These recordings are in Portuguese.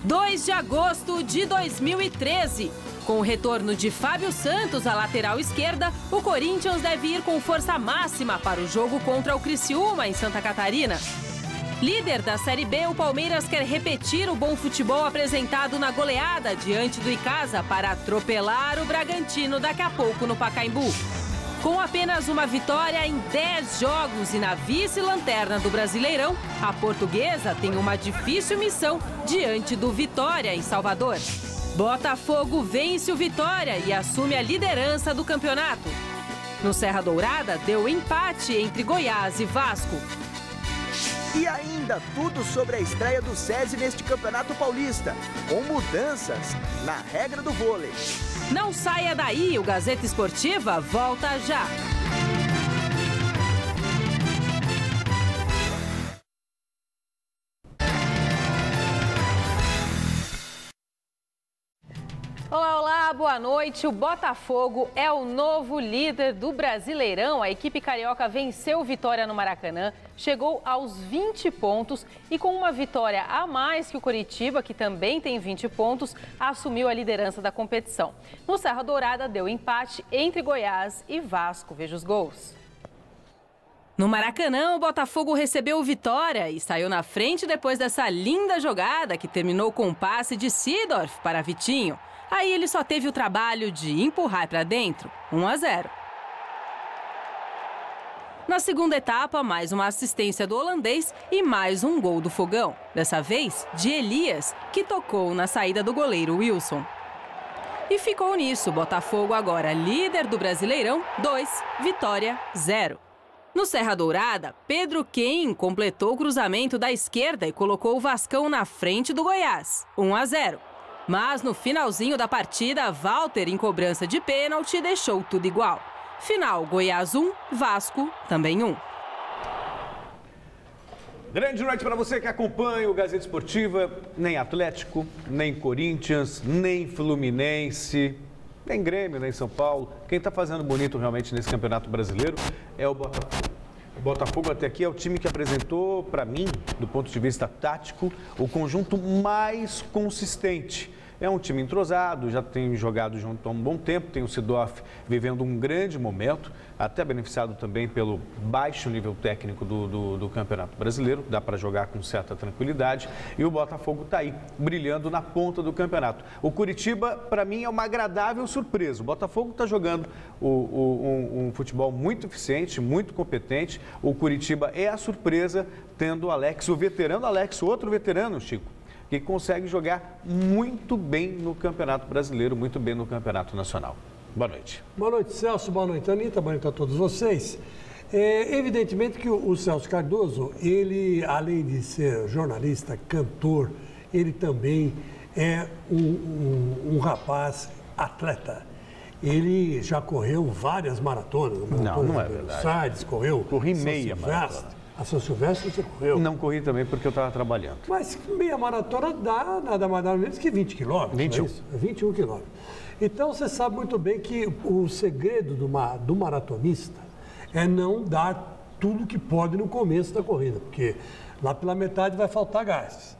2 de agosto de 2013. Com o retorno de Fábio Santos à lateral esquerda, o Corinthians deve ir com força máxima para o jogo contra o Criciúma, em Santa Catarina. Líder da Série B, o Palmeiras quer repetir o bom futebol apresentado na goleada diante do Icasa para atropelar o Bragantino daqui a pouco no Pacaembu. Com apenas uma vitória em 10 jogos e na vice-lanterna do Brasileirão, a Portuguesa tem uma difícil missão diante do Vitória, em Salvador. Botafogo vence o Vitória e assume a liderança do campeonato. No Serra Dourada, deu empate entre Goiás e Vasco. E ainda tudo sobre a estreia do SESI neste Campeonato Paulista, com mudanças na regra do vôlei. Não saia daí, o Gazeta Esportiva volta já. Olá, olá, boa noite. O Botafogo é o novo líder do Brasileirão. A equipe carioca venceu o Vitória no Maracanã, chegou aos 20 pontos e com uma vitória a mais que o Coritiba, que também tem 20 pontos, assumiu a liderança da competição. No Serra Dourada, deu empate entre Goiás e Vasco. Veja os gols. No Maracanã, o Botafogo recebeu o Vitória e saiu na frente depois dessa linda jogada que terminou com um passe de Seedorf para Vitinho. Aí ele só teve o trabalho de empurrar para dentro, 1-0. Na segunda etapa, mais uma assistência do holandês e mais um gol do Fogão. Dessa vez, de Elias, que tocou na saída do goleiro Wilson. E ficou nisso, Botafogo agora líder do Brasileirão, 2, Vitória 0. No Serra Dourada, Pedro Quem completou o cruzamento da esquerda e colocou o Vascão na frente do Goiás, 1-0. Mas no finalzinho da partida, Walter, em cobrança de pênalti, deixou tudo igual. Final, Goiás 1, Vasco também 1. Grande noite para você que acompanha o Gazeta Esportiva. Nem Atlético, nem Corinthians, nem Fluminense, nem Grêmio, nem São Paulo. Quem está fazendo bonito realmente nesse Campeonato Brasileiro é o Botafogo. O Botafogo até aqui é o time que apresentou, para mim, do ponto de vista tático, o conjunto mais consistente. É um time entrosado, já tem jogado junto há um bom tempo, tem o Seedorf vivendo um grande momento, até beneficiado também pelo baixo nível técnico do Campeonato Brasileiro, dá para jogar com certa tranquilidade, e o Botafogo está aí, brilhando na ponta do campeonato. O Coritiba, para mim, é uma agradável surpresa. O Botafogo está jogando um futebol muito eficiente, muito competente. O Coritiba é a surpresa, tendo o Alex, o veterano Alex, outro veterano, Chico, que consegue jogar muito bem no Campeonato Brasileiro, muito bem no Campeonato Nacional. Boa noite. Boa noite, Celso. Boa noite, Anitta. Boa noite a todos vocês. Evidentemente que o Celso Cardoso, ele, além de ser jornalista, cantor, ele também é um rapaz atleta. Ele já correu várias maratonas. Não é verdade. Corri meia maratona. A São Silvestre você correu? Não corri também porque eu estava trabalhando. Mas meia maratona dá nada mais nada menos que 20 quilômetros. 21. É isso? 21 quilômetros. Então você sabe muito bem que o segredo do maratonista é não dar tudo que pode no começo da corrida, porque lá pela metade vai faltar gás.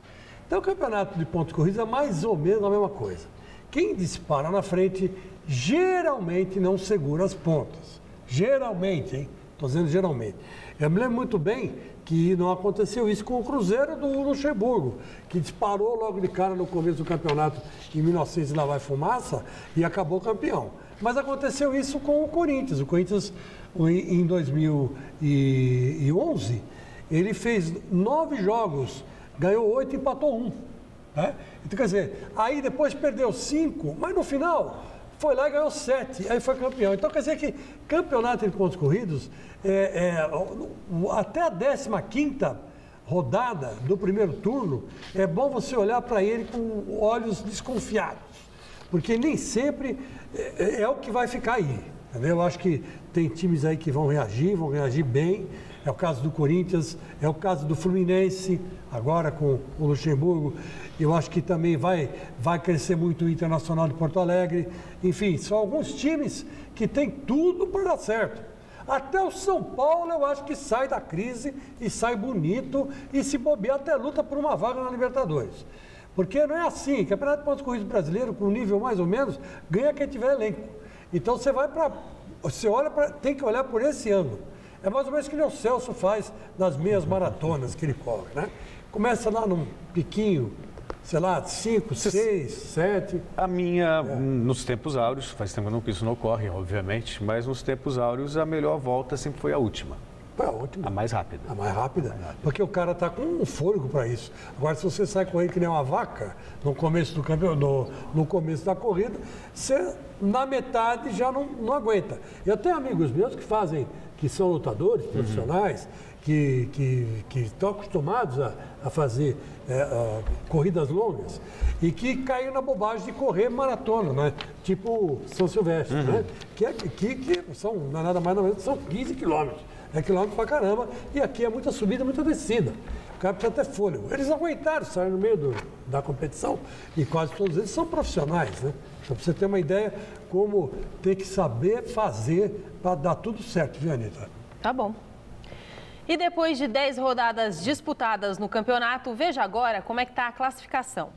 Então o campeonato de pontos corridos é mais ou menos a mesma coisa. Quem dispara na frente geralmente não segura as pontas. Geralmente, hein? Estou dizendo geralmente. Eu me lembro muito bem que não aconteceu isso com o Cruzeiro do Luxemburgo, que disparou logo de cara no começo do campeonato em 1900 e lá vai fumaça e acabou campeão. Mas aconteceu isso com o Corinthians. O Corinthians, em 2011, ele fez 9 jogos, ganhou 8 e empatou 1. Né? Então, quer dizer, aí depois perdeu 5, mas no final foi lá e ganhou 7, aí foi campeão. Então, quer dizer que campeonato de pontos corridos, até a 15ª rodada do primeiro turno, é bom você olhar para ele com olhos desconfiados, porque nem sempre é o que vai ficar aí. Entendeu? Eu acho que tem times aí que vão reagir bem. É o caso do Corinthians, é o caso do Fluminense, agora com o Luxemburgo. Eu acho que também vai crescer muito o Internacional de Porto Alegre. Enfim, são alguns times que têm tudo para dar certo. Até o São Paulo, eu acho que sai da crise e sai bonito e se bobear até luta por uma vaga na Libertadores. Porque não é assim, Campeonato de Pontos Corridos brasileiro, com nível mais ou menos, ganha quem tiver elenco. Então você vai para. Você olha para. Tem que olhar por esse ângulo. É mais ou menos que o Celso faz nas meias maratonas que ele corre, né? Começa lá num piquinho, sei lá, 5, 6, 7. A minha, nos tempos áureos, faz tempo que isso não ocorre, obviamente, mas nos tempos áureos a melhor volta sempre foi a última. Foi a última. A mais rápida. A mais rápida, porque o cara está com um fôlego para isso. Agora, se você sai correndo que nem uma vaca, no começo do campeonato, no começo da corrida, você na metade já não aguenta. Eu tenho amigos meus que fazem, que são lutadores profissionais, que estão acostumados a fazer corridas longas e que caíram na bobagem de correr maratona, né? Tipo São Silvestre, né? Que são, não é nada mais ou menos, são 15 quilômetros. É quilômetro pra caramba, e aqui é muita subida, muita descida. O cara precisa ter fôlego. Eles aguentaram, saíram no meio da competição, e quase todos eles são profissionais, né? Então, pra você ter uma ideia como tem que saber fazer para dar tudo certo, viu, Anitta? Tá bom. E depois de 10 rodadas disputadas no campeonato, veja agora como é que tá a classificação.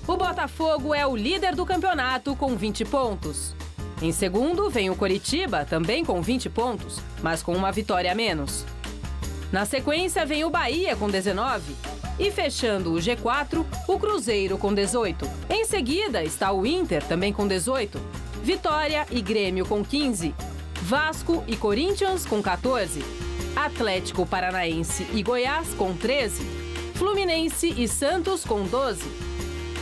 O Botafogo é o líder do campeonato com 20 pontos. Em segundo, vem o Coritiba, também com 20 pontos, mas com uma vitória a menos. Na sequência, vem o Bahia, com 19. E fechando o G4, o Cruzeiro, com 18. Em seguida, está o Inter, também com 18. Vitória e Grêmio, com 15. Vasco e Corinthians, com 14. Atlético Paranaense e Goiás, com 13. Fluminense e Santos, com 12.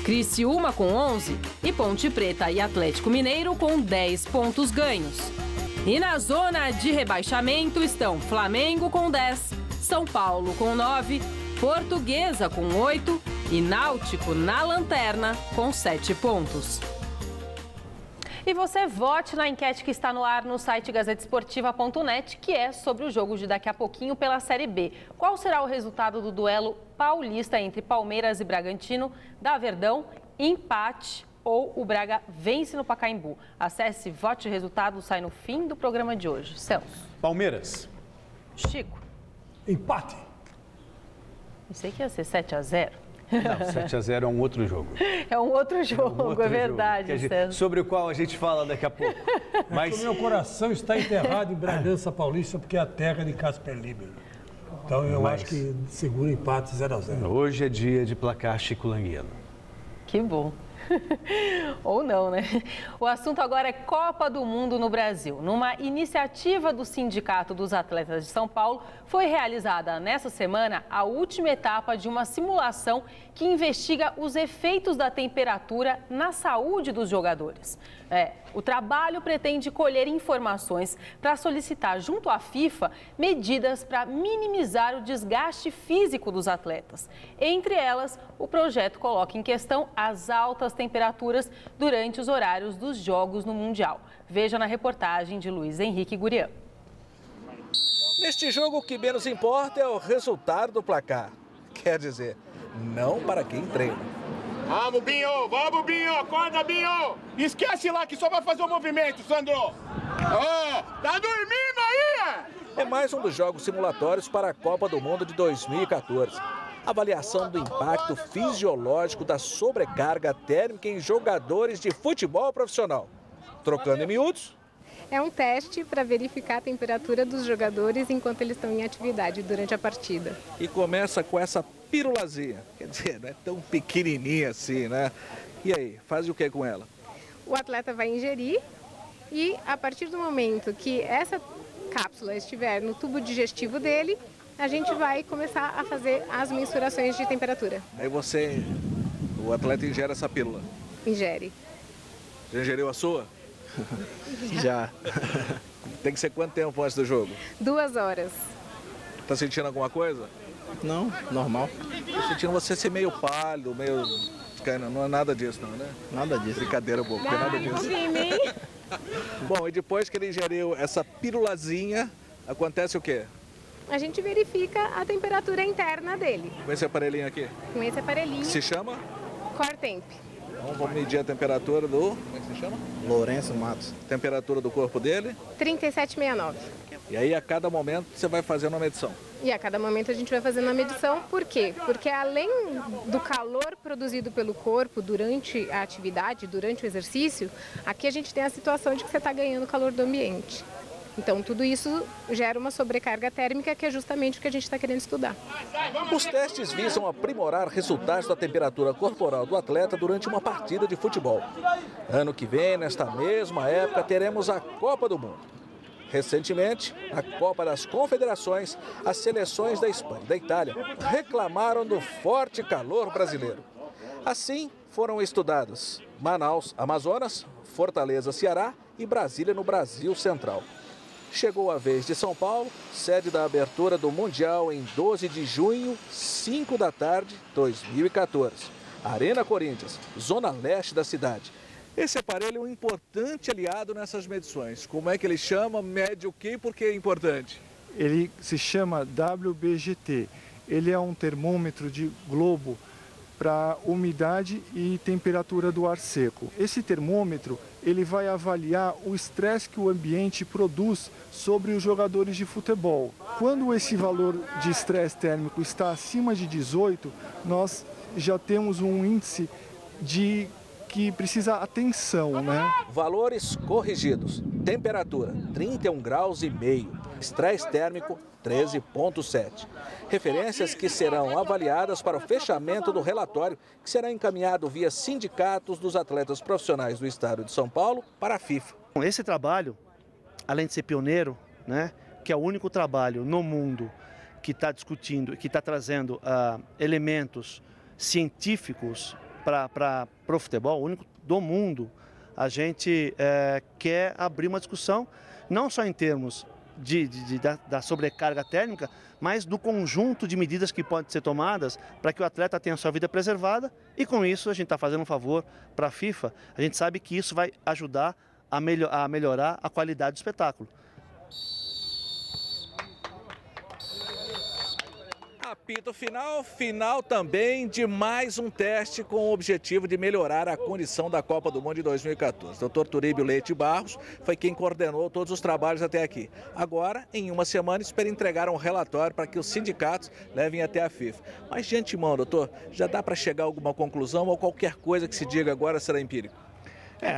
Criciúma com 11 e Ponte Preta e Atlético Mineiro com 10 pontos ganhos. E na zona de rebaixamento estão Flamengo com 10, São Paulo com 9, Portuguesa com 8 e Náutico na lanterna com 7 pontos. E você vote na enquete que está no ar no site gazetesportiva.net, que é sobre o jogo de daqui a pouquinho pela Série B. Qual será o resultado do duelo paulista entre Palmeiras e Bragantino? Dá Verdão, empate ou o Braga vence no Pacaembu? Acesse Vote, o resultado sai no fim do programa de hoje. Celso. Palmeiras. Chico. Empate. Pensei que ia ser 7-0. Não, 7-0 é um outro jogo. É um outro jogo, é verdade, César. Sobre o qual a gente fala daqui a pouco. Mas o meu coração está enterrado em Bragança Paulista, porque é a terra de Casper Libero. Então eu acho que segura empate 0-0. Hoje é dia de placar Chico Languiano. Que bom. Ou não, né? O assunto agora é Copa do Mundo no Brasil. Numa iniciativa do Sindicato dos Atletas de São Paulo, foi realizada nessa semana a última etapa de uma simulação que investiga os efeitos da temperatura na saúde dos jogadores. O trabalho pretende colher informações para solicitar junto à FIFA medidas para minimizar o desgaste físico dos atletas. Entre elas, o projeto coloca em questão as altas temperaturas durante os horários dos jogos no Mundial. Veja na reportagem de Luiz Henrique Gurian. Neste jogo, o que menos importa é o resultado do placar. Quer dizer, não para quem treina. Vamos, Binho! Vamos, Binho! Acorda, Binho! Esquece lá que só vai fazer o movimento, Sandro! Tá dormindo aí? É mais um dos jogos simulatórios para a Copa do Mundo de 2014. Avaliação do impacto fisiológico da sobrecarga térmica em jogadores de futebol profissional. Trocando em miúdos. É um teste para verificar a temperatura dos jogadores enquanto eles estão em atividade durante a partida. E começa com essa pirulazinha. Quer dizer, não é tão pequenininha assim, né? E aí, faz o que com ela? O atleta vai ingerir e a partir do momento que essa cápsula estiver no tubo digestivo dele, a gente vai começar a fazer as mensurações de temperatura. Aí o atleta ingere essa pílula? Ingere. Já ingeriu a sua? Já. Tem que ser quanto tempo antes do jogo? 2 horas. Tá sentindo alguma coisa? Não, normal. Tô sentindo você ser meio pálido, meio... Não é nada disso não, né? Nada disso. Brincadeira, boa, porque nada disso. Bom, e depois que ele ingeriu essa pirulazinha, acontece o quê? A gente verifica a temperatura interna dele. Com esse aparelhinho aqui? Com esse aparelhinho. Se chama? Core Temp. Então vamos medir a temperatura do... Como é que se chama? Lourenço Matos. Temperatura do corpo dele? 37,69. E aí a cada momento você vai fazendo uma medição. E a cada momento a gente vai fazendo a medição. Por quê? Porque além do calor produzido pelo corpo durante a atividade, durante o exercício, aqui a gente tem a situação de que você está ganhando calor do ambiente. Então, tudo isso gera uma sobrecarga térmica, que é justamente o que a gente está querendo estudar. Os testes visam aprimorar resultados da temperatura corporal do atleta durante uma partida de futebol. Ano que vem, nesta mesma época, teremos a Copa do Mundo. Recentemente, na Copa das Confederações, as seleções da Espanha e da Itália reclamaram do forte calor brasileiro. Assim, foram estudados Manaus, Amazonas, Fortaleza, Ceará e Brasília, no Brasil Central. Chegou a vez de São Paulo, sede da abertura do Mundial em 12 de junho, 5 da tarde, 2014. Arena Corinthians, zona leste da cidade. Esse aparelho é um importante aliado nessas medições. Como é que ele chama? Mede o quê e por que é importante? Ele se chama WBGT. Ele é um termômetro de globo para umidade e temperatura do ar seco. Esse termômetro, ele vai avaliar o estresse que o ambiente produz sobre os jogadores de futebol. Quando esse valor de estresse térmico está acima de 18, nós já temos um índice que precisa atenção, né? Valores corrigidos. Temperatura, 31 graus e meio. Estresse térmico, 13,7. Referências que serão avaliadas para o fechamento do relatório, que será encaminhado via sindicatos dos atletas profissionais do estado de São Paulo para a FIFA. Esse trabalho, além de ser pioneiro, né, que é o único trabalho no mundo que está discutindo, que está trazendo elementos científicos para o futebol, o único do mundo, a gente quer abrir uma discussão, não só em termos da sobrecarga térmica, mas do conjunto de medidas que podem ser tomadas para que o atleta tenha a sua vida preservada, e com isso a gente está fazendo um favor para a FIFA. A gente sabe que isso vai ajudar a melhorar a qualidade do espetáculo. Apito final também de mais um teste com o objetivo de melhorar a condição da Copa do Mundo de 2014. Dr. Turíbio Leite Barros foi quem coordenou todos os trabalhos até aqui. Agora, em uma semana, espera entregar um relatório para que os sindicatos levem até a FIFA. Mas de antemão, doutor, já dá para chegar a alguma conclusão ou qualquer coisa que se diga agora será empírico?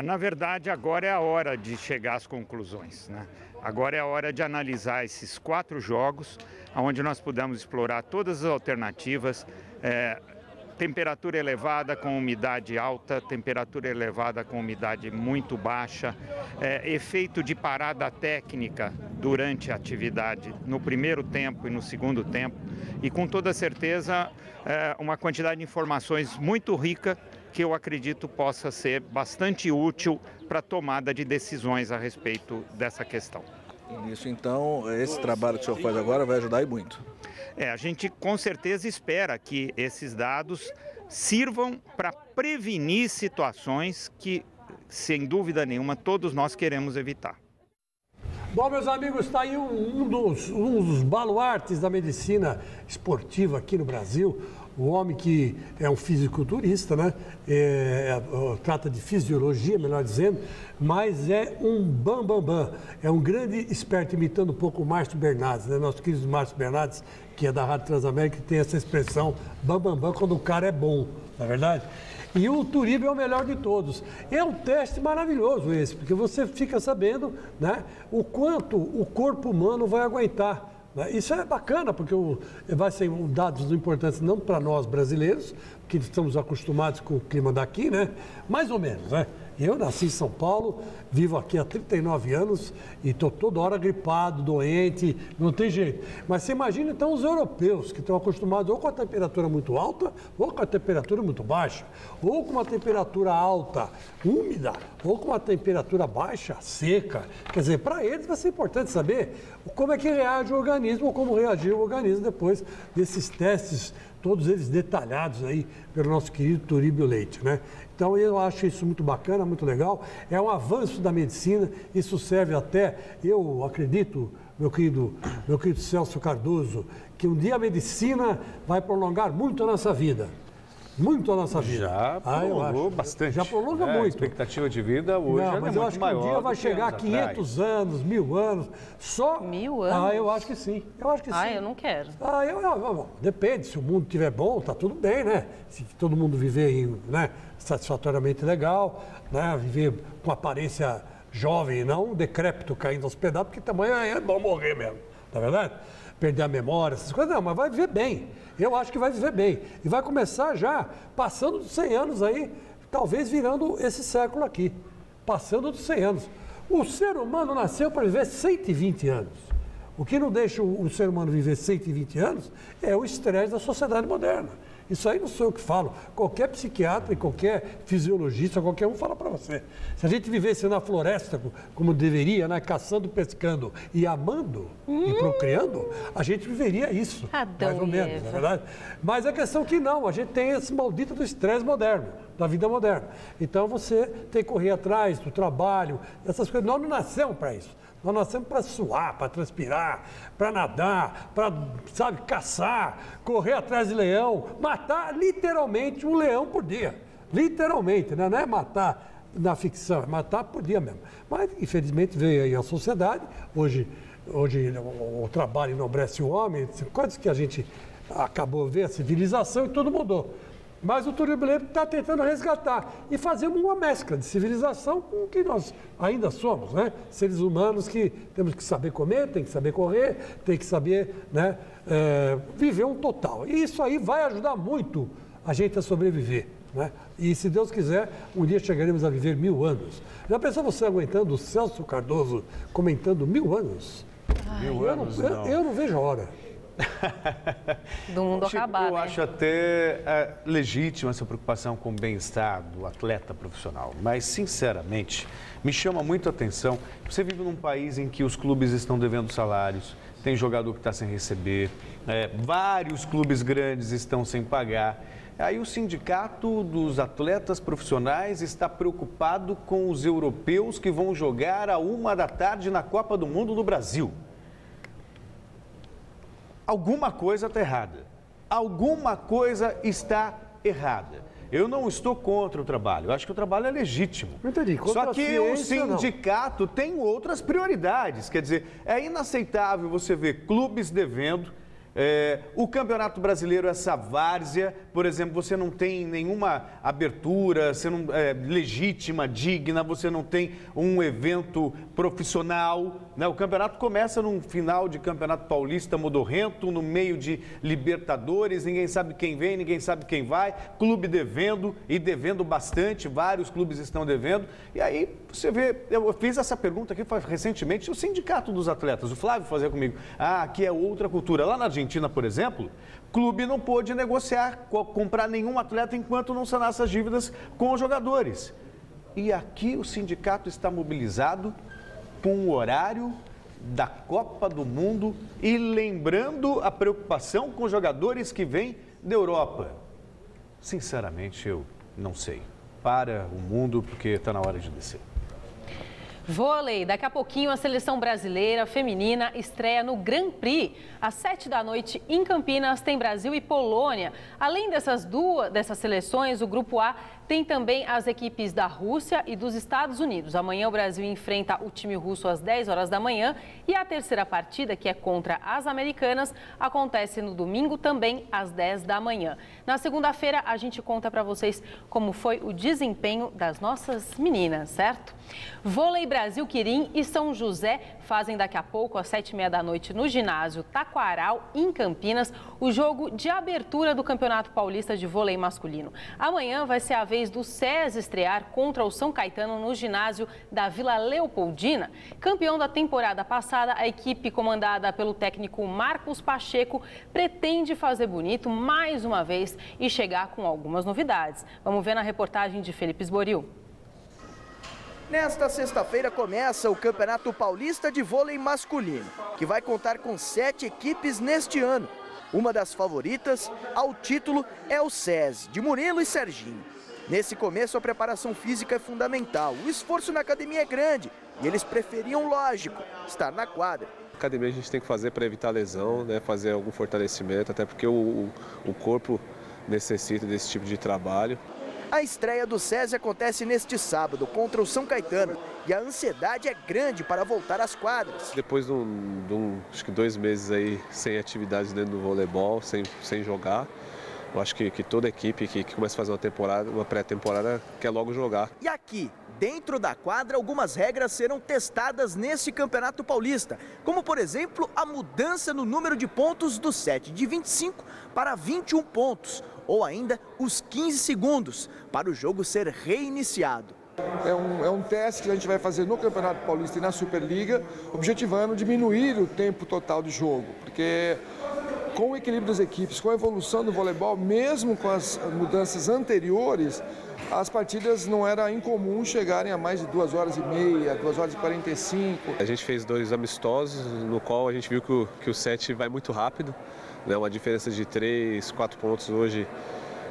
Na verdade, agora é a hora de chegar às conclusões, né? Agora é a hora de analisar esses 4 jogos, onde nós pudemos explorar todas as alternativas, temperatura elevada com umidade alta, temperatura elevada com umidade muito baixa, efeito de parada técnica durante a atividade no primeiro tempo e no segundo tempo, e com toda certeza uma quantidade de informações muito rica que eu acredito possa ser bastante útil para a tomada de decisões a respeito dessa questão. Isso, então, esse trabalho que o senhor faz agora vai ajudar e muito. A gente com certeza espera que esses dados sirvam para prevenir situações que, sem dúvida nenhuma, todos nós queremos evitar. Bom, meus amigos, está aí um dos baluartes da medicina esportiva aqui no Brasil. O homem que é um fisiculturista, né? Trata de fisiologia, melhor dizendo, mas é um bambambam. É um grande experto, imitando um pouco o Márcio Bernardes, né? Nosso querido Márcio Bernardes, que é da Rádio Transamérica, que tem essa expressão bambambam quando o cara é bom, não é verdade? E o Turíbio é o melhor de todos. É um teste maravilhoso esse, porque você fica sabendo, né, o quanto o corpo humano vai aguentar. Isso é bacana, porque vai ser dados importantes não para nós brasileiros, que estamos acostumados com o clima daqui, né? Mais ou menos, né? Eu nasci em São Paulo, vivo aqui há 39 anos e estou toda hora gripado, doente, não tem jeito. Mas você imagina então os europeus que estão acostumados ou com a temperatura muito alta ou com a temperatura muito baixa, ou com uma temperatura alta, úmida, ou com uma temperatura baixa, seca. Quer dizer, para eles vai ser importante saber como é que reage o organismo ou como reagiu o organismo depois desses testes, todos eles detalhados aí pelo nosso querido Turíbio Leite, né? Então eu acho isso muito bacana, muito legal, é um avanço da medicina, isso serve até, eu acredito, meu querido Celso Cardoso, que um dia a medicina vai prolongar muito a nossa vida. muito a nossa vida. Já prolongou bastante. Já prolonga muito. A expectativa de vida hoje é mas eu muito acho que maior. um dia vai chegar a 500 anos, 1000 anos. Só... 1000 anos? Eu acho que sim. Eu acho que sim. Eu não quero. Depende, se o mundo estiver bom, tá tudo bem, né? Se todo mundo viver satisfatoriamente legal, né? Viver com aparência jovem e não decrépito caindo aos pedaços, porque também é bom morrer mesmo, tá verdade? Perder a memória, essas coisas, não, mas vai viver bem. Eu acho que vai viver bem. E vai começar já passando dos 100 anos aí, talvez virando esse século aqui. Passando dos 100 anos. O ser humano nasceu para viver 120 anos. O que não deixa o ser humano viver 120 anos é o estresse da sociedade moderna. Isso aí não sou eu que falo. Qualquer psiquiatra e qualquer fisiologista, qualquer um fala para você. Se a gente vivesse na floresta como deveria, né, caçando, pescando e amando e procriando, a gente viveria isso, mais ou menos, não é verdade? Mas a questão é que não, a gente tem esse maldito do estresse moderno, da vida moderna. Então você tem que correr atrás do trabalho, essas coisas. Nós não nascemos para isso. Nós nascemos para suar, para transpirar, para nadar, para, caçar, correr atrás de leão, matar literalmente um leão por dia. Literalmente, né? Não é matar na ficção, é matar por dia mesmo. Mas, infelizmente, veio aí a sociedade. Hoje o trabalho enobrece o homem, coisas que a gente acabou de ver, a civilização e tudo mudou. Mas o turismo brasileiro está tentando resgatar e fazer uma mescla de civilização com o que nós ainda somos, né? Seres humanos que temos que saber comer, tem que saber correr, tem que saber, né, viver um total. E isso aí vai ajudar muito a gente a sobreviver, né? E se Deus quiser, um dia chegaremos a viver 1000 anos. Já pensou você aguentando o Celso Cardoso comentando 1000 anos? 1000 anos, eu não vejo a hora. Do mundo acabar, Eu acho até legítima essa preocupação com o bem-estar do atleta profissional, mas, sinceramente, me chama muito a atenção. Você vive num país em que os clubes estão devendo salários, tem jogador que está sem receber, vários clubes grandes estão sem pagar. Aí o sindicato dos atletas profissionais está preocupado com os europeus que vão jogar à 13h na Copa do Mundo no Brasil. Alguma coisa está errada. Alguma coisa está errada. Eu não estou contra o trabalho. Eu acho que o trabalho é legítimo. Entendi. Só que o sindicato tem outras prioridades. Quer dizer, é inaceitável você ver clubes devendo. O Campeonato Brasileiro, essa várzea, por exemplo, você não tem nenhuma abertura, você não, legítima, digna, você não tem um evento profissional, né? O campeonato começa num final de Campeonato Paulista modorrento, no meio de Libertadores, ninguém sabe quem vem, ninguém sabe quem vai, clube devendo e devendo bastante, vários clubes estão devendo. E aí você vê, eu fiz essa pergunta aqui recentemente, o Sindicato dos Atletas, o Flávio fazia comigo, aqui é outra cultura. Lá na Argentina, por exemplo, clube não pôde negociar, comprar nenhum atleta enquanto não sanasse as dívidas com os jogadores. E aqui o sindicato está mobilizado com o horário da Copa do Mundo e lembrando a preocupação com os jogadores que vêm da Europa. Sinceramente, eu não sei. Para o mundo, porque está na hora de descer. Vôlei, daqui a pouquinho a seleção brasileira feminina estreia no Grand Prix. Às 7h em Campinas tem Brasil e Polônia. Além dessas seleções, o Grupo A tem também as equipes da Rússia e dos Estados Unidos. Amanhã o Brasil enfrenta o time russo às 10h da manhã e a terceira partida, que é contra as americanas, acontece no domingo também às 10 da manhã. Na segunda-feira a gente conta para vocês como foi o desempenho das nossas meninas, certo? Vôlei Brasil, Quirim e São José fazem daqui a pouco, às 7h30 no ginásio Taquaral, em Campinas, o jogo de abertura do Campeonato Paulista de Vôlei Masculino. Amanhã vai ser a vez do SES estrear contra o São Caetano no ginásio da Vila Leopoldina. Campeão da temporada passada, a equipe comandada pelo técnico Marcos Pacheco pretende fazer bonito mais uma vez e chegar com algumas novidades. Vamos ver na reportagem de Felipe Esboril. Nesta sexta-feira começa o Campeonato Paulista de Vôlei Masculino, que vai contar com 7 equipes neste ano. Uma das favoritas ao título é o SESI, de Murilo e Serginho. Nesse começo, a preparação física é fundamental. O esforço na academia é grande e eles preferiam, lógico, estar na quadra. Academia a gente tem que fazer para evitar lesão, né? Fazer algum fortalecimento, até porque o corpo necessita desse tipo de trabalho. A estreia do SESI acontece neste sábado contra o São Caetano e a ansiedade é grande para voltar às quadras. Depois de acho que 2 meses aí sem atividades dentro do voleibol, sem jogar, eu acho que toda equipe que começa a fazer uma pré-temporada quer logo jogar. E aqui, dentro da quadra, algumas regras serão testadas neste Campeonato Paulista, como por exemplo a mudança no número de pontos do set de 25 para 21 pontos, ou ainda os 15 segundos para o jogo ser reiniciado. É um teste que a gente vai fazer no Campeonato Paulista e na Superliga, objetivando diminuir o tempo total de jogo, porque com o equilíbrio das equipes, com a evolução do voleibol, mesmo com as mudanças anteriores, as partidas não era incomum chegarem a mais de 2 horas e meia, 2 horas e 45. A gente fez 2 amistosos, no qual a gente viu que o set vai muito rápido, né? Uma diferença de 3, 4 pontos hoje.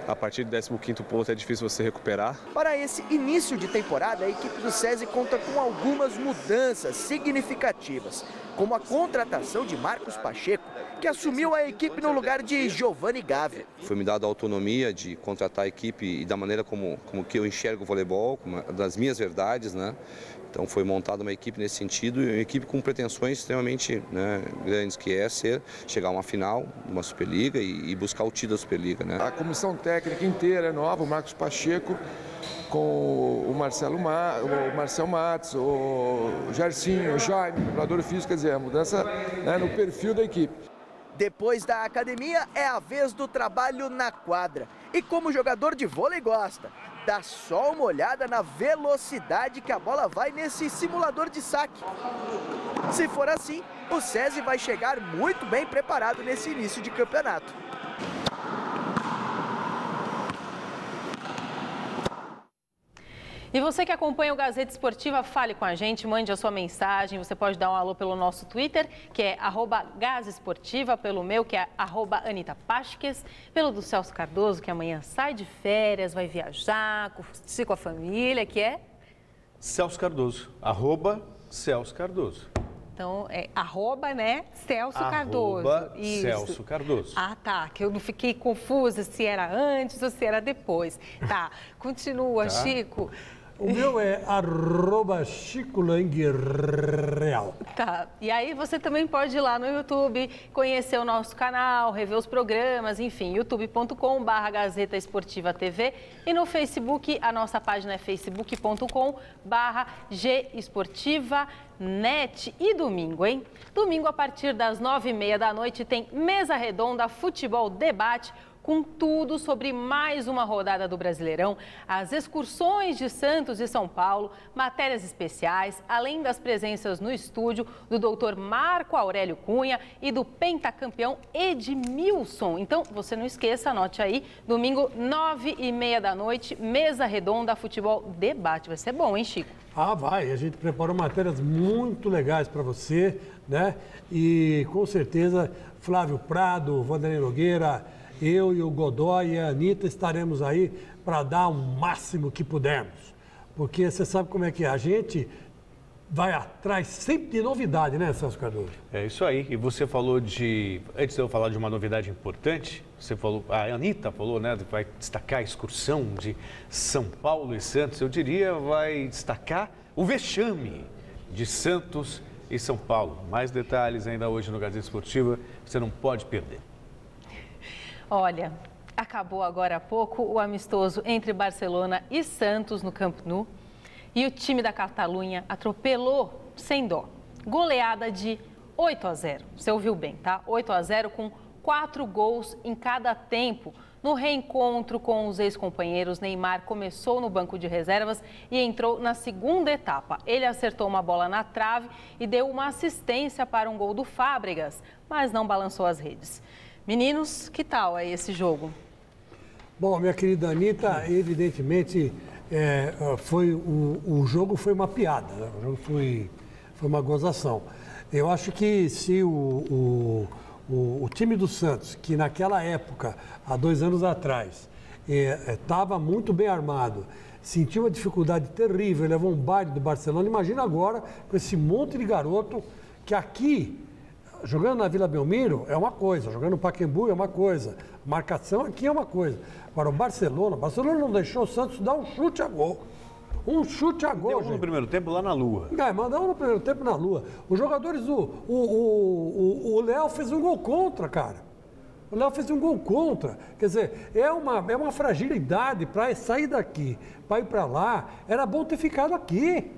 A partir do 15º ponto é difícil você recuperar. Para esse início de temporada, a equipe do SESI conta com algumas mudanças significativas, como a contratação de Marcos Pacheco, que assumiu a equipe no lugar de Giovanni Gavi. Foi me dada a autonomia de contratar a equipe e da maneira como que eu enxergo o voleibol, das minhas verdades, né? Então foi montada uma equipe nesse sentido, e uma equipe com pretensões extremamente, né, grandes, que é chegar a uma final de uma Superliga e buscar o título da Superliga, né? A comissão técnica inteira é nova, o Marcos Pacheco, com o Marcel Matos, o Gersinho, o Jaime, o preparador físico, quer dizer, a mudança, né, no perfil da equipe. Depois da academia, é a vez do trabalho na quadra. E como o jogador de vôlei gosta, dá só uma olhada na velocidade que a bola vai nesse simulador de saque. Se for assim, o SESI vai chegar muito bem preparado nesse início de campeonato. E você que acompanha o Gazeta Esportiva, fale com a gente, mande a sua mensagem. Você pode dar um alô pelo nosso Twitter, que é @gazesportiva, pelo meu, que é @AnitaPasques, pelo do Celso Cardoso, que amanhã sai de férias, vai viajar, curtir com a família, que é? Celso Cardoso, @Celso Cardoso. Então, é Celso Cardoso. Isso. Celso Cardoso. Ah, tá, que eu não fiquei confusa se era antes ou se era depois. Tá, continua, Chico. O meu é @ChicoLangReal. Tá, e aí você também pode ir lá no YouTube, conhecer o nosso canal, rever os programas, enfim, youtube.com/Gazeta Esportiva TV, e no Facebook, a nossa página é facebook.com/GEsportivaNet. E domingo, hein? Domingo, a partir das 9h30 da noite, tem Mesa Redonda Futebol Debate, com tudo sobre mais uma rodada do Brasileirão, as excursões de Santos e São Paulo, matérias especiais, além das presenças no estúdio do doutor Marco Aurélio Cunha e do pentacampeão Edmilson. Então, você não esqueça, anote aí, domingo, 9h30 da noite, Mesa Redonda Futebol Debate. Vai ser bom, hein, Chico? Ah, vai. A gente preparou matérias muito legais para você, né? E, com certeza, Flávio Prado, Vanderlei Nogueira, eu e o Godoy e a Anitta estaremos aí para dar o máximo que pudermos. Porque você sabe como é que é. A gente vai atrás sempre de novidade, né, Celso Cardoso? É isso aí. E você falou de... Antes de eu falar de uma novidade importante, você falou... A Anitta falou, né? Vai destacar a excursão de São Paulo e Santos. Eu diria, vai destacar o vexame de Santos e São Paulo. Mais detalhes ainda hoje no Gazeta Esportiva. Você não pode perder. Olha, acabou agora há pouco o amistoso entre Barcelona e Santos no Camp Nou, e o time da Catalunha atropelou sem dó. Goleada de 8-0. Você ouviu bem, tá? 8-0 com 4 gols em cada tempo. No reencontro com os ex-companheiros, Neymar começou no banco de reservas e entrou na segunda etapa. Ele acertou uma bola na trave e deu uma assistência para um gol do Fábregas, mas não balançou as redes. Meninos, que tal aí esse jogo? Bom, minha querida Anitta, evidentemente o jogo foi uma piada, né? O jogo foi uma gozação. Eu acho que se o time do Santos, que naquela época, há 2 anos atrás, estava muito bem armado, sentiu uma dificuldade terrível, levou um baile do Barcelona, imagina agora com esse monte de garoto que aqui jogando na Vila Belmiro é uma coisa, jogando no Pacaembu é uma coisa, marcação aqui é uma coisa. Agora, o Barcelona não deixou o Santos dar um chute a gol. Um chute a gol, gente. No primeiro tempo lá na Lua. Mandou no primeiro tempo na Lua. Os jogadores o Léo fez um gol contra, cara. O Léo fez um gol contra. Quer dizer, é uma fragilidade para sair daqui, para ir para lá. Era bom ter ficado aqui.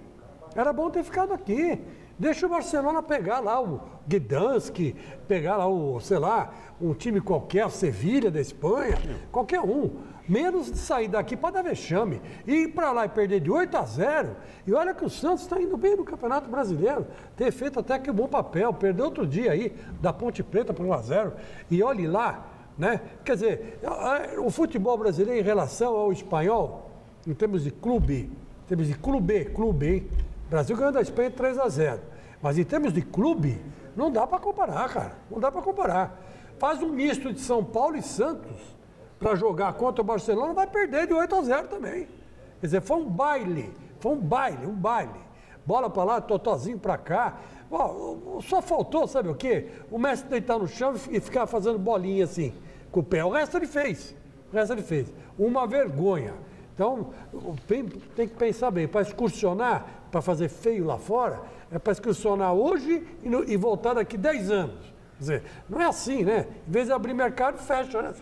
Deixa o Barcelona pegar lá o Gdansk, pegar lá um time qualquer, o Sevilha da Espanha, qualquer um. Menos de sair daqui para dar vexame. E ir para lá e perder de 8-0. E olha que o Santos está indo bem no Campeonato Brasileiro. Ter feito até que um bom papel. Perdeu outro dia aí, da Ponte Preta por 1-0. E olhe lá, né? Quer dizer, o futebol brasileiro em relação ao espanhol, em termos de clube, hein? O Brasil ganhou da Espanha 3-0. Mas em termos de clube, não dá para comparar, cara. Não dá para comparar. Faz um misto de São Paulo e Santos para jogar contra o Barcelona, vai perder de 8-0 também. Quer dizer, foi um baile. Bola para lá, totozinho para cá. Só faltou, sabe o quê? O Messi deitar no chão e ficar fazendo bolinha assim, com o pé. O resto ele fez. Uma vergonha. Então, tem que pensar bem. Para excursionar, para fazer feio lá fora, é para excursionar hoje e voltar daqui 10 anos. Quer dizer, não é assim, né? Em vez de abrir mercado, fecha, né?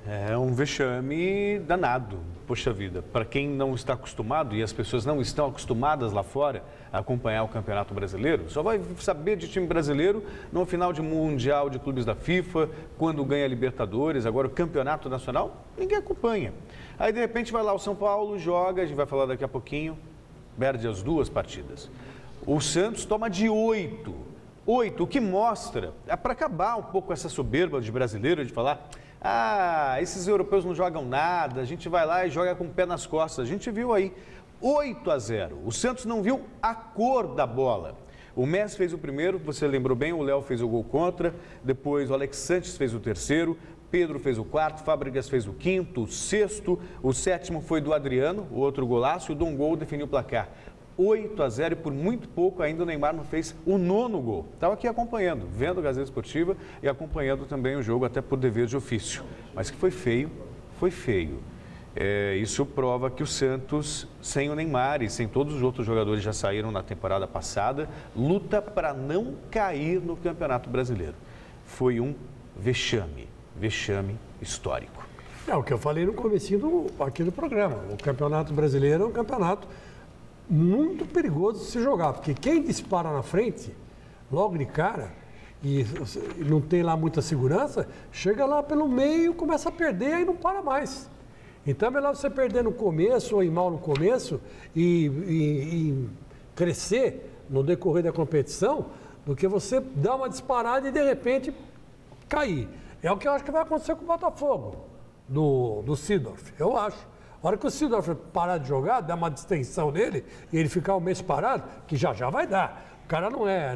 É um vexame danado, poxa vida. Para quem não está acostumado, e as pessoas não estão acostumadas lá fora a acompanhar o Campeonato Brasileiro, só vai saber de time brasileiro no final de Mundial de Clubes da FIFA, quando ganha a Libertadores. Agora o Campeonato Nacional, ninguém acompanha. Aí de repente vai lá o São Paulo, joga, a gente vai falar daqui a pouquinho, perde as 2 partidas. O Santos toma de 8, o que mostra, para acabar um pouco essa soberba de brasileiro, de falar... esses europeus não jogam nada, a gente vai lá e joga com o pé nas costas. A gente viu aí, 8-0. O Santos não viu a cor da bola. O Messi fez o primeiro, você lembrou bem, o Léo fez o gol contra, depois o Alex Sanches fez o terceiro, Pedro fez o quarto, Fábricas fez o quinto, o sexto, o sétimo foi do Adriano, o outro golaço, e o Dom Gol definiu o placar. 8-0 e por muito pouco ainda o Neymar não fez o 9º gol. Estava aqui acompanhando, vendo a Gazeta Esportiva e acompanhando também o jogo até por dever de ofício. Mas que foi feio, foi feio. Isso prova que o Santos, sem o Neymar e sem todos os outros jogadores que já saíram na temporada passada, luta para não cair no Campeonato Brasileiro. Foi um vexame histórico. É o que eu falei no comecinho aqui do programa. O Campeonato Brasileiro é um campeonato muito perigoso de se jogar, porque quem dispara na frente, logo de cara, e não tem lá muita segurança, chega lá pelo meio, começa a perder e não para mais. Então é melhor você perder no começo ou ir mal no começo e crescer no decorrer da competição, do que você dar uma disparada e de repente cair. É o que eu acho que vai acontecer com o Botafogo, do Seedorf, eu acho. A hora que o Seedorf parar de jogar, dar uma distensão nele e ele ficar um mês parado, que já vai dar. O cara não é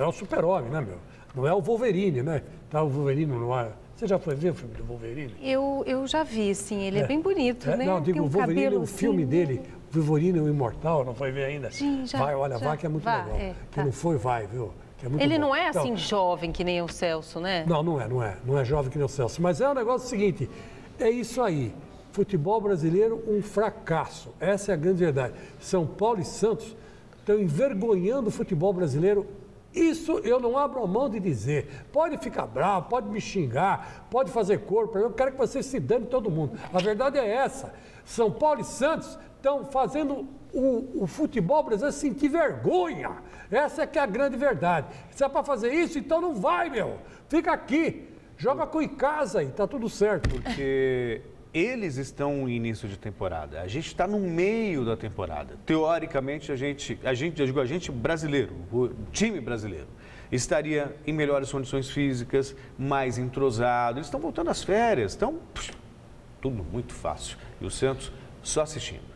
o Super-Homem, né, meu? Não é o Wolverine, né? Tá, o Wolverine não é. Você já foi ver o filme do Wolverine? Eu já vi, sim. Ele é bem bonito, né? Não, digo, o Wolverine, o filme dele, o Wolverine, o Imortal, não foi ver ainda? Sim, já. Vai que é muito legal. Quem não foi, vai, viu? Que é muito ele bom. não é assim jovem que nem o Celso, né? Não é jovem que nem o Celso. Mas é um negócio seguinte, é isso aí. Futebol brasileiro, um fracasso. Essa é a grande verdade. São Paulo e Santos estão envergonhando o futebol brasileiro. Isso eu não abro a mão de dizer. Pode ficar bravo, pode me xingar, pode fazer corpo. Eu quero que vocês se dane todo mundo. A verdade é essa. São Paulo e Santos estão fazendo o futebol brasileiro sentir vergonha. Essa é que é a grande verdade. Se é para fazer isso, então não vai, meu. Fica aqui. Joga com em casa e tá tudo certo. Porque... eles estão no início de temporada, a gente está no meio da temporada. Teoricamente, a gente brasileiro, o time brasileiro, estaria em melhores condições físicas, mais entrosado. Eles estão voltando às férias, então tudo muito fácil. E o Santos só assistindo.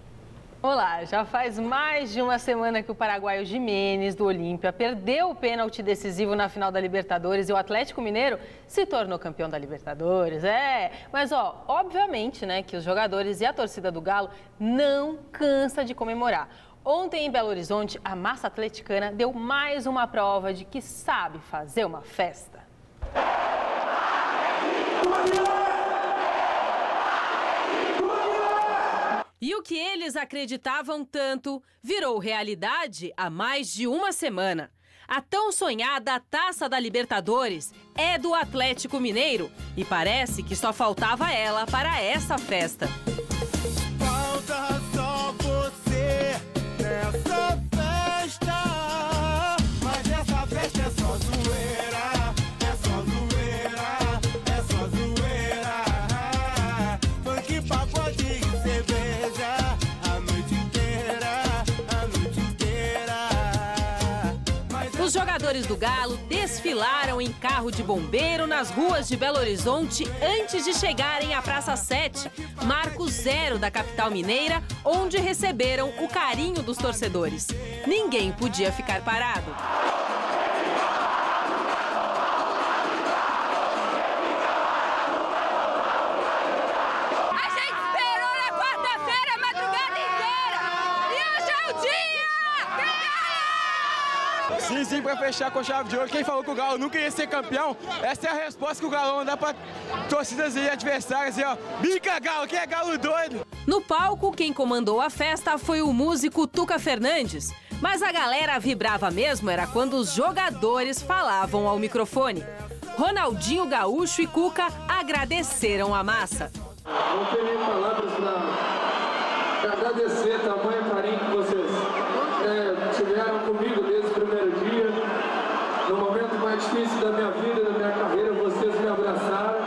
Olá, já faz mais de uma semana que o paraguaio Giménez, do Olímpia, perdeu o pênalti decisivo na final da Libertadores e o Atlético Mineiro se tornou campeão da Libertadores. Mas obviamente, né, que os jogadores e a torcida do Galo não cansa de comemorar. Ontem em Belo Horizonte, a massa atleticana deu mais uma prova de que sabe fazer uma festa. E o que eles acreditavam tanto virou realidade há mais de uma semana. A tão sonhada Taça da Libertadores é do Atlético Mineiro e parece que só faltava ela para essa festa. Falta só você nessa festa, mas essa festa é só zoeira, é só zoeira, é só zoeira. Funk, pagode e cerveja, a noite inteira, a noite inteira. Os jogadores do Galo desfilaram em carro de bombeiro nas ruas de Belo Horizonte antes de chegarem à Praça 7, marco zero da capital mineira, onde receberam o carinho dos torcedores. Ninguém podia ficar parado. A gente esperou na quarta-feira a madrugada inteira e hoje é o dia! Sim, pra fechar com chave de ouro. Quem falou que o Galo nunca ia ser campeão, essa é a resposta que o Galo dá pra torcidas e adversárias. E, ó, bica Galo, quem é Galo doido? No palco, quem comandou a festa foi o músico Tuca Fernandes. Mas a galera vibrava mesmo era quando os jogadores falavam ao microfone. Ronaldinho Gaúcho e Cuca agradeceram a massa. Não tenho nem palavras para agradecer o tamanho e carinho que vocês tiveram comigo desde o primeiro dia. No momento mais difícil da minha vida, da minha carreira, vocês me abraçaram.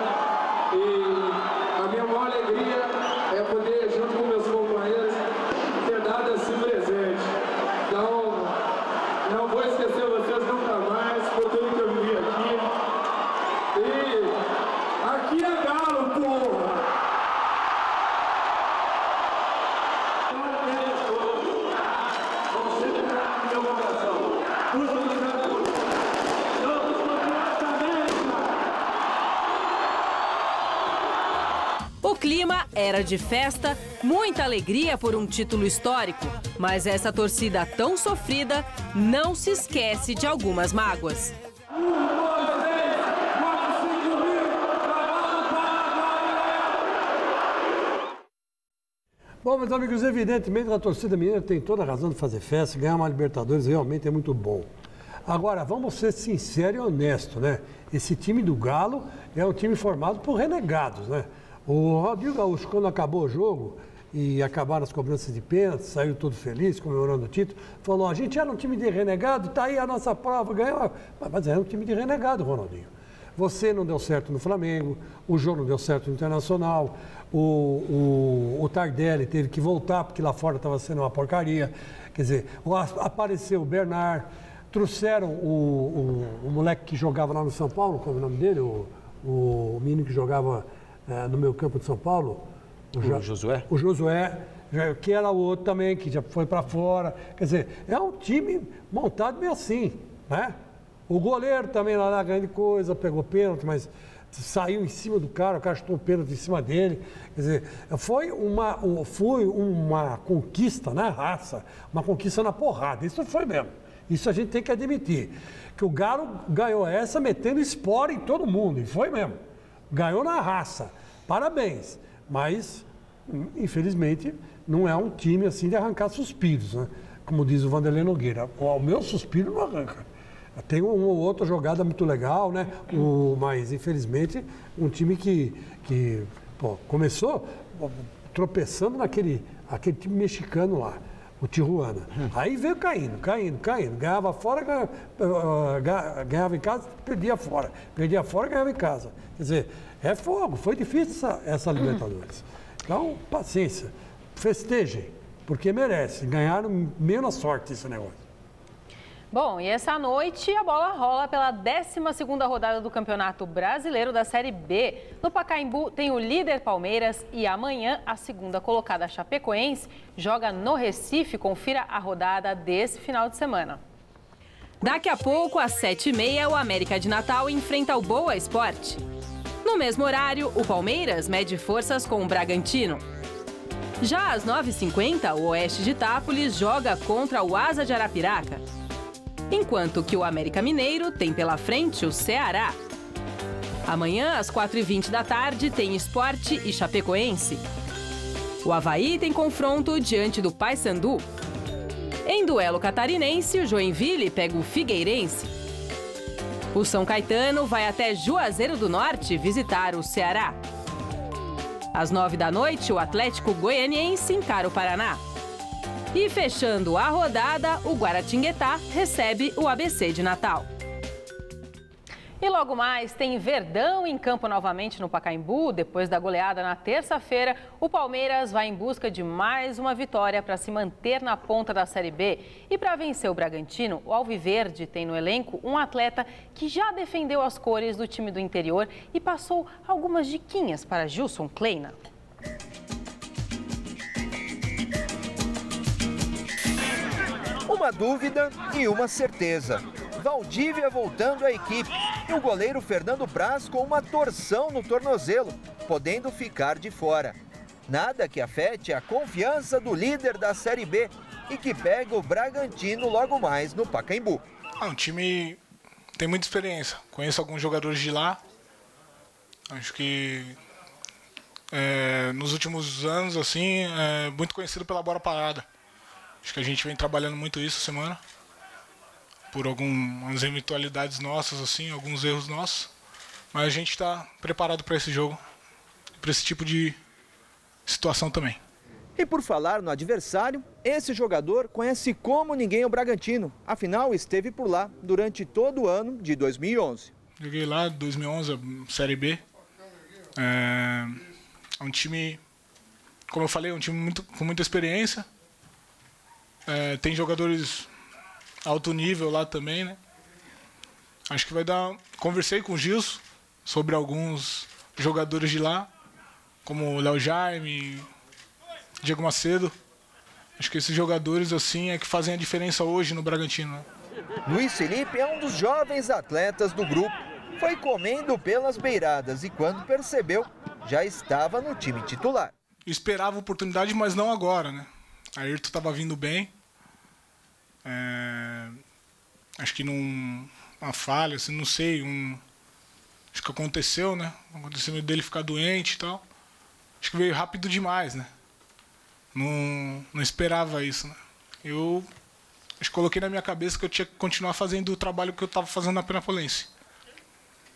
E a minha maior alegria é poder, junto com meus companheiros, ter dado esse presente. Então, não vou esquecer vocês nunca mais por tudo que eu vivi aqui. E aqui é Galo, porra! O clima era de festa, muita alegria por um título histórico. Mas essa torcida tão sofrida não se esquece de algumas mágoas. Bom, meus amigos, evidentemente a torcida mineira tem toda a razão de fazer festa, ganhar uma Libertadores realmente é muito bom. Agora, vamos ser sinceros e honestos, né? Esse time do Galo é um time formado por renegados, né? O Ronaldinho Gaúcho, quando acabou o jogo e acabaram as cobranças de pênalti, saiu todo feliz, comemorando o título, falou, a gente era um time de renegado, tá aí a nossa prova, ganhou. Mas era um time de renegado, Ronaldinho. Você não deu certo no Flamengo, o jogo não deu certo no Internacional, o Tardelli teve que voltar, porque lá fora estava sendo uma porcaria. Quer dizer, apareceu o Bernard, trouxeram o moleque que jogava lá no São Paulo, qual é o nome dele? O menino que jogava no meu campo de São Paulo. O Josué? O Josué, que era o outro também, que já foi para fora. Quer dizer, é um time montado meio assim, né? O goleiro também lá grande coisa, pegou pênalti, mas saiu em cima do cara, o cara chutou o pênalti em cima dele. Quer dizer, foi uma conquista na raça, uma conquista na porrada. Isso foi mesmo. Isso a gente tem que admitir. Que o Galo ganhou essa metendo espora em todo mundo, e foi mesmo. Ganhou na raça. Parabéns. Mas, infelizmente, não é um time assim de arrancar suspiros, né? Como diz o Vanderlei Nogueira. O meu suspiro não arranca. Tem uma ou outra jogada muito legal, né? Mas, infelizmente, um time que começou tropeçando naquele time mexicano lá, o Tijuana. Aí veio caindo. Ganhava fora, ganhava em casa, perdia fora. Perdia fora, ganhava em casa. Quer dizer, é fogo. Foi difícil essa Libertadores. Então, paciência. Festejem, porque merece. Ganharam meio na sorte esse negócio. Bom, e essa noite a bola rola pela 12ª rodada do Campeonato Brasileiro da Série B. No Pacaembu tem o líder Palmeiras e amanhã a 2ª colocada Chapecoense joga no Recife. Confira a rodada desse final de semana. Daqui a pouco, às 7h30, o América de Natal enfrenta o Boa Esporte. No mesmo horário, o Palmeiras mede forças com o Bragantino. Já às 9h50, o Oeste de Itápolis joga contra o Asa de Arapiraca. Enquanto que o América Mineiro tem pela frente o Ceará. Amanhã, às 4h20 da tarde, tem Sport e Chapecoense. O Avaí tem confronto diante do Paysandu. Em duelo catarinense, o Joinville pega o Figueirense. O São Caetano vai até Juazeiro do Norte visitar o Ceará. Às 9 da noite, o Atlético Goianiense encara o Paraná. E fechando a rodada, o Guaratinguetá recebe o ABC de Natal. E logo mais tem Verdão em campo novamente no Pacaembu. Depois da goleada na terça-feira, o Palmeiras vai em busca de mais uma vitória para se manter na ponta da Série B. E para vencer o Bragantino, o Alviverde tem no elenco um atleta que já defendeu as cores do time do interior e passou algumas diquinhas para Gilson Kleina. Uma dúvida e uma certeza. Valdívia voltando à equipe e o goleiro Fernando Braz com uma torção no tornozelo, podendo ficar de fora. Nada que afete a confiança do líder da Série B e que pega o Bragantino logo mais no Pacaembu. O time tem muita experiência, conheço alguns jogadores de lá, acho que nos últimos anos assim, é muito conhecido pela bola parada. Acho que a gente vem trabalhando muito isso semana, por algumas eventualidades nossas, assim, alguns erros nossos. Mas a gente está preparado para esse jogo, para esse tipo de situação também. E por falar no adversário, esse jogador conhece como ninguém o Bragantino. Afinal, esteve por lá durante todo o ano de 2011. Joguei lá, 2011, Série B. É um time, como eu falei, um time com muita experiência. Tem jogadores alto nível lá também, né? Acho que vai dar... Conversei com o Gilson sobre alguns jogadores de lá, como o Léo Jaime, Diego Macedo. Acho que esses jogadores assim é que fazem a diferença hoje no Bragantino, né? Luiz Felipe é um dos jovens atletas do grupo. Foi comendo pelas beiradas e quando percebeu, já estava no time titular. Esperava oportunidade, mas não agora, né? A Ayrton estava vindo bem. Acho que uma falha, assim, não sei, acho que aconteceu, né? Aconteceu dele ficar doente e tal. Acho que veio rápido demais, né? Não esperava isso, né? Eu acho que coloquei na minha cabeça que eu tinha que continuar fazendo o trabalho que eu estava fazendo na Penapolense.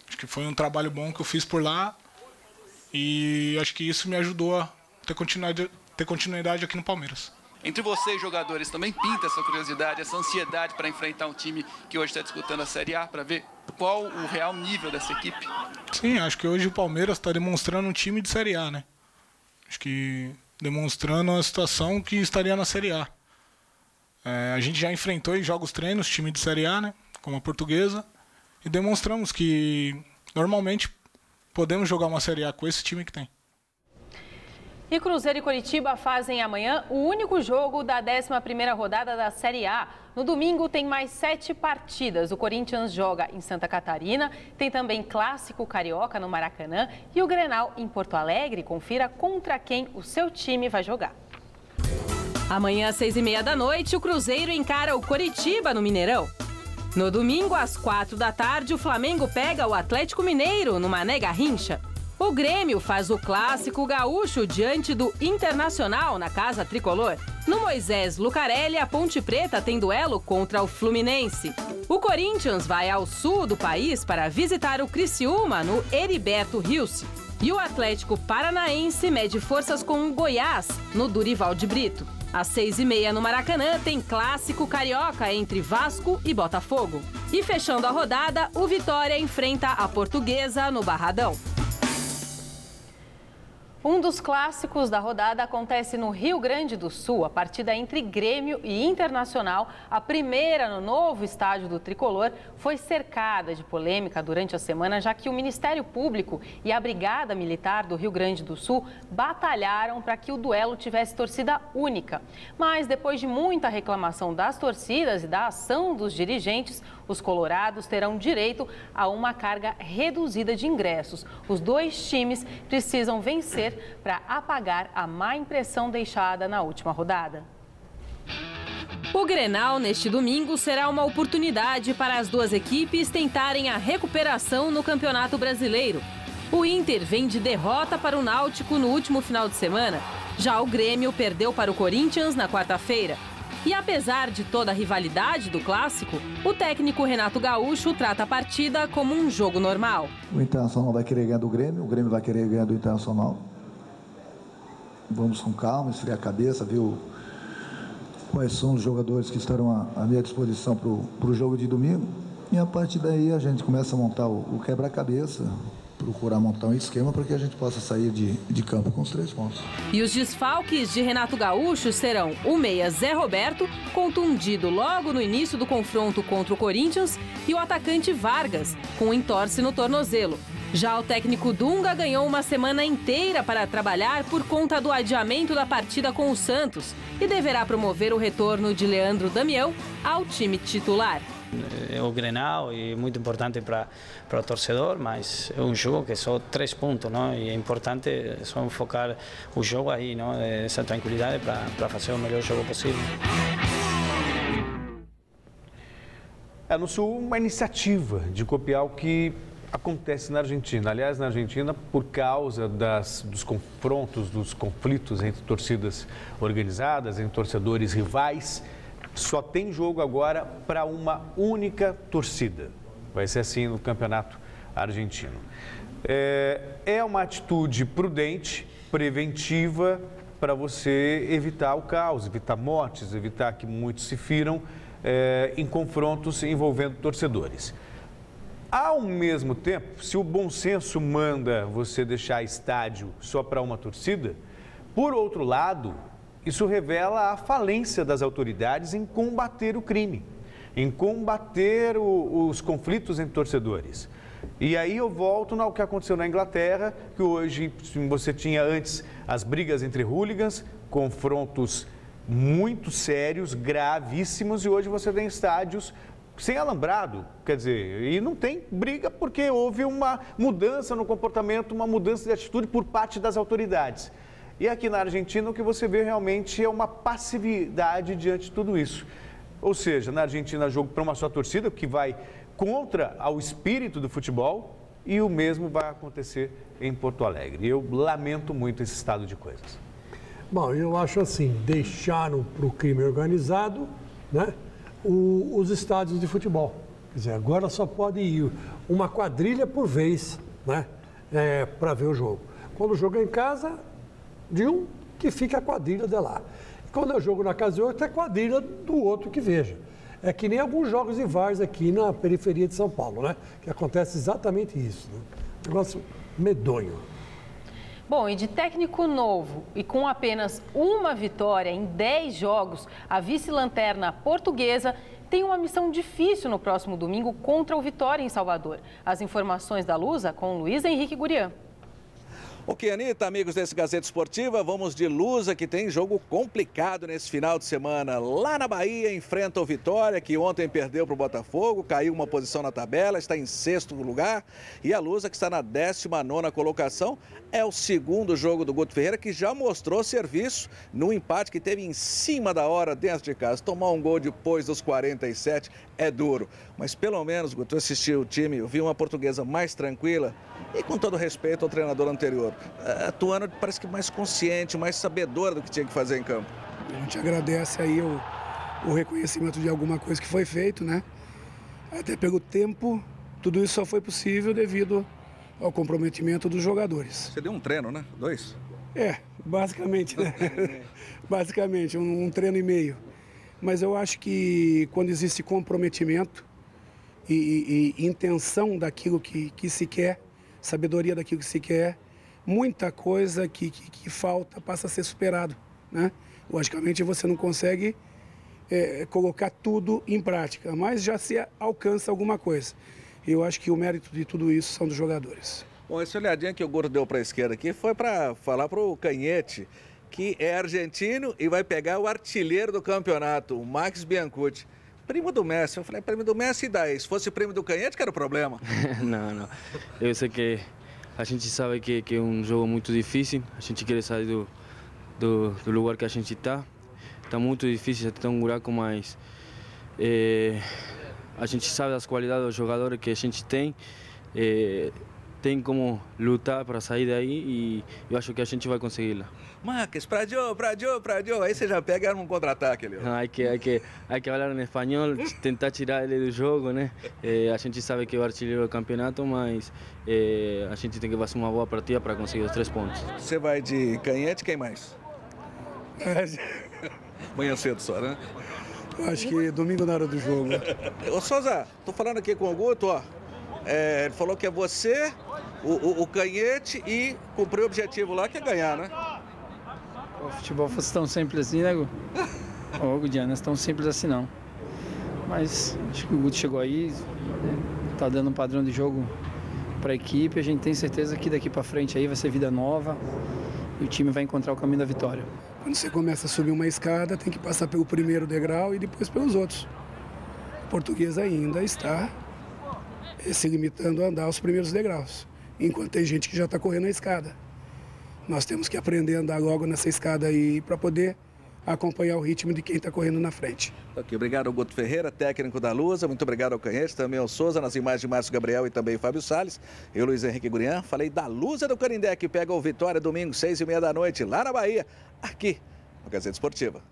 Acho que foi um trabalho bom que eu fiz por lá e acho que isso me ajudou a ter continuidade aqui no Palmeiras. Entre vocês, jogadores, também pinta essa curiosidade, essa ansiedade para enfrentar um time que hoje está disputando a Série A, para ver qual o real nível dessa equipe? Sim, acho que hoje o Palmeiras está demonstrando um time de Série A, né? Acho que demonstrando uma situação que estaria na Série A. A gente já enfrentou em jogos treinos time de Série A, né? Como a Portuguesa, e demonstramos que normalmente podemos jogar uma Série A com esse time que tem. E Cruzeiro e Coritiba fazem amanhã o único jogo da 11ª rodada da Série A. No domingo tem mais 7 partidas. O Corinthians joga em Santa Catarina, tem também Clássico Carioca no Maracanã e o Grenal em Porto Alegre. Confira contra quem o seu time vai jogar. Amanhã às 6h30 da noite, o Cruzeiro encara o Coritiba no Mineirão. No domingo, às 4 da tarde, o Flamengo pega o Atlético Mineiro no Mané Garrincha. O Grêmio faz o clássico gaúcho diante do Internacional na Casa Tricolor. No Moisés Lucarelli, a Ponte Preta tem duelo contra o Fluminense. O Corinthians vai ao sul do país para visitar o Criciúma no Heriberto Rios. E o Atlético Paranaense mede forças com o Goiás no Durival de Brito. Às 6h30 no Maracanã tem clássico carioca entre Vasco e Botafogo. E fechando a rodada, o Vitória enfrenta a Portuguesa no Barradão. Um dos clássicos da rodada acontece no Rio Grande do Sul. A partida entre Grêmio e Internacional, a primeira no novo estádio do Tricolor, foi cercada de polêmica durante a semana, já que o Ministério Público e a Brigada Militar do Rio Grande do Sul batalharam para que o duelo tivesse torcida única. Mas depois de muita reclamação das torcidas e da ação dos dirigentes, os colorados terão direito a uma carga reduzida de ingressos. Os dois times precisam vencer vencer para apagar a má impressão deixada na última rodada. O Grenal, neste domingo, será uma oportunidade para as duas equipes tentarem a recuperação no Campeonato Brasileiro. O Inter vem de derrota para o Náutico no último final de semana. Já o Grêmio perdeu para o Corinthians na quarta-feira. E apesar de toda a rivalidade do clássico, o técnico Renato Gaúcho trata a partida como um jogo normal. O Internacional vai querer ganhar do Grêmio, o Grêmio vai querer ganhar do Internacional. Vamos com calma, esfriar a cabeça, ver quais são os jogadores que estarão à minha disposição para o jogo de domingo. E a partir daí a gente começa a montar o quebra-cabeça, procurar montar um esquema para que a gente possa sair de campo com os 3 pontos. E os desfalques de Renato Gaúcho serão o meia Zé Roberto, contundido logo no início do confronto contra o Corinthians, e o atacante Vargas, com entorse no tornozelo. Já o técnico Dunga ganhou uma semana inteira para trabalhar por conta do adiamento da partida com o Santos e deverá promover o retorno de Leandro Damião ao time titular. É o Grenal e muito importante para o torcedor, mas é um jogo que é só 3 pontos, não? E é importante só focar o jogo aí, não? Essa tranquilidade para fazer o melhor jogo possível. No Sul, uma iniciativa de copiar o que acontece na Argentina. Aliás, na Argentina, por causa dos confrontos, dos conflitos entre torcidas organizadas, entre torcedores rivais, só tem jogo agora para uma única torcida. Vai ser assim no campeonato argentino. É uma atitude prudente, preventiva, para você evitar o caos, evitar mortes, evitar que muitos se firam em confrontos envolvendo torcedores. Ao mesmo tempo, se o bom senso manda você deixar estádio só para uma torcida, por outro lado, isso revela a falência das autoridades em combater o crime, em combater os conflitos entre torcedores. E aí eu volto ao que aconteceu na Inglaterra, que hoje você tinha antes as brigas entre hooligans, confrontos muito sérios, gravíssimos, e hoje você tem estádios sem alambrado, quer dizer, e não tem briga porque houve uma mudança no comportamento, uma mudança de atitude por parte das autoridades. E aqui na Argentina o que você vê realmente é uma passividade diante de tudo isso. Ou seja, na Argentina jogo para uma só torcida, que vai contra o espírito do futebol, e o mesmo vai acontecer em Porto Alegre. Eu lamento muito esse estado de coisas. Bom, eu acho assim, deixaram para o crime organizado, né, os estádios de futebol. Quer dizer, agora só pode ir uma quadrilha por vez, né, para ver o jogo. Quando o jogo é em casa de um, que fica a quadrilha de lá. Quando eu jogo na casa de outro, é a quadrilha do outro que veja. É que nem alguns jogos de várzea aqui na periferia de São Paulo, né? Que acontece exatamente isso. Né? Negócio medonho. Bom, e de técnico novo e com apenas uma vitória em 10 jogos, a vice-lanterna portuguesa tem uma missão difícil no próximo domingo contra o Vitória em Salvador. As informações da Lusa com Luiz Henrique Gurian. Ok, Anitta, amigos desse Gazeta Esportiva, vamos de Lusa, que tem jogo complicado nesse final de semana. Lá na Bahia, enfrenta o Vitória, que ontem perdeu para o Botafogo, caiu uma posição na tabela, está em 6º lugar. E a Lusa, que está na 19ª colocação, é o segundo jogo do Guto Ferreira, que já mostrou serviço no empate que teve em cima da hora dentro de casa. Tomar um gol depois dos 47 é duro. Mas pelo menos, Guto, eu assisti o time, eu vi uma portuguesa mais tranquila e com todo respeito ao treinador anterior. Atuando parece que mais consciente, mais sabedora do que tinha que fazer em campo. A gente agradece aí o reconhecimento de alguma coisa que foi feito, né? Até pelo tempo, tudo isso só foi possível devido ao comprometimento dos jogadores. Você deu um treino, né? 2? Basicamente, né? Basicamente, um treino e meio. Mas eu acho que quando existe comprometimento e intenção daquilo que se quer, sabedoria daquilo que se quer, muita coisa que falta passa a ser superado, né? Logicamente você não consegue colocar tudo em prática, mas já se alcança alguma coisa. Eu acho que o mérito de tudo isso são dos jogadores. Bom, essa olhadinha que o Gordo deu para a esquerda aqui foi para falar para o Canhete, que é argentino e vai pegar o artilheiro do campeonato, o Max Biancucci. Primo do Messi. Eu falei, primo do Messi, e daí? Se fosse primo do Canhete, que era o problema. Não. Eu sei que a gente sabe que é um jogo muito difícil, a gente quer sair do lugar que a gente está. Está muito difícil, já tem um buraco, mas a gente sabe das qualidades dos jogadores que a gente tem. Tem como lutar para sair daí e eu acho que a gente vai conseguir lá. Marques, pra Joe. Aí você já pega e arma um contra-ataque ali. Hay que falar em espanhol, tentar tirar ele do jogo, né? A gente sabe que é o artilheiro do campeonato, mas a gente tem que fazer uma boa partida para conseguir os 3 pontos. Você vai de Canhete, quem mais? Manhã cedo só, né? Acho que domingo na hora do jogo. Ô Souza, tô falando aqui com o Guto, ó. Ele falou que é você, o Canhete e cumprir o objetivo lá, que é ganhar, né? O futebol fosse tão simples assim, né, Gu? Ô, Gudiana, não é tão simples assim não. Mas acho que o Guto chegou aí, tá dando um padrão de jogo para a equipe. A gente tem certeza que daqui para frente aí vai ser vida nova e o time vai encontrar o caminho da vitória. Quando você começa a subir uma escada, tem que passar pelo primeiro degrau e depois pelos outros. O português ainda está se limitando a andar os primeiros degraus, enquanto tem gente que já está correndo a escada. Nós temos que aprender a andar logo nessa escada aí para poder acompanhar o ritmo de quem está correndo na frente. Ok, obrigado ao Guto Ferreira, técnico da Lusa, muito obrigado ao Canhete, também ao Souza, nas imagens de Márcio Gabriel e também Fábio Salles. Eu, Luiz Henrique Gurian, falei da Lusa do Canindé, que pega o Vitória domingo, 6h30 da noite, lá na Bahia, aqui no Gazeta Esportiva.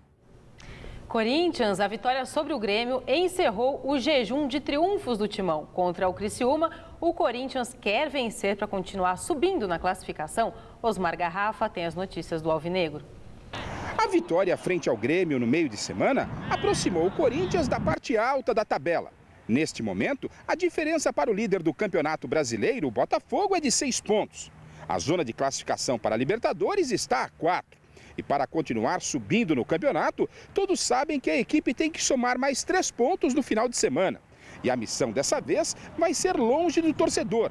Corinthians, a vitória sobre o Grêmio encerrou o jejum de triunfos do Timão. Contra o Criciúma, o Corinthians quer vencer para continuar subindo na classificação. Osmar Garrafa tem as notícias do Alvinegro. A vitória frente ao Grêmio no meio de semana aproximou o Corinthians da parte alta da tabela. Neste momento, a diferença para o líder do Campeonato Brasileiro, o Botafogo, é de 6 pontos. A zona de classificação para a Libertadores está a 4. E para continuar subindo no campeonato, todos sabem que a equipe tem que somar mais 3 pontos no final de semana. E a missão dessa vez vai ser longe do torcedor.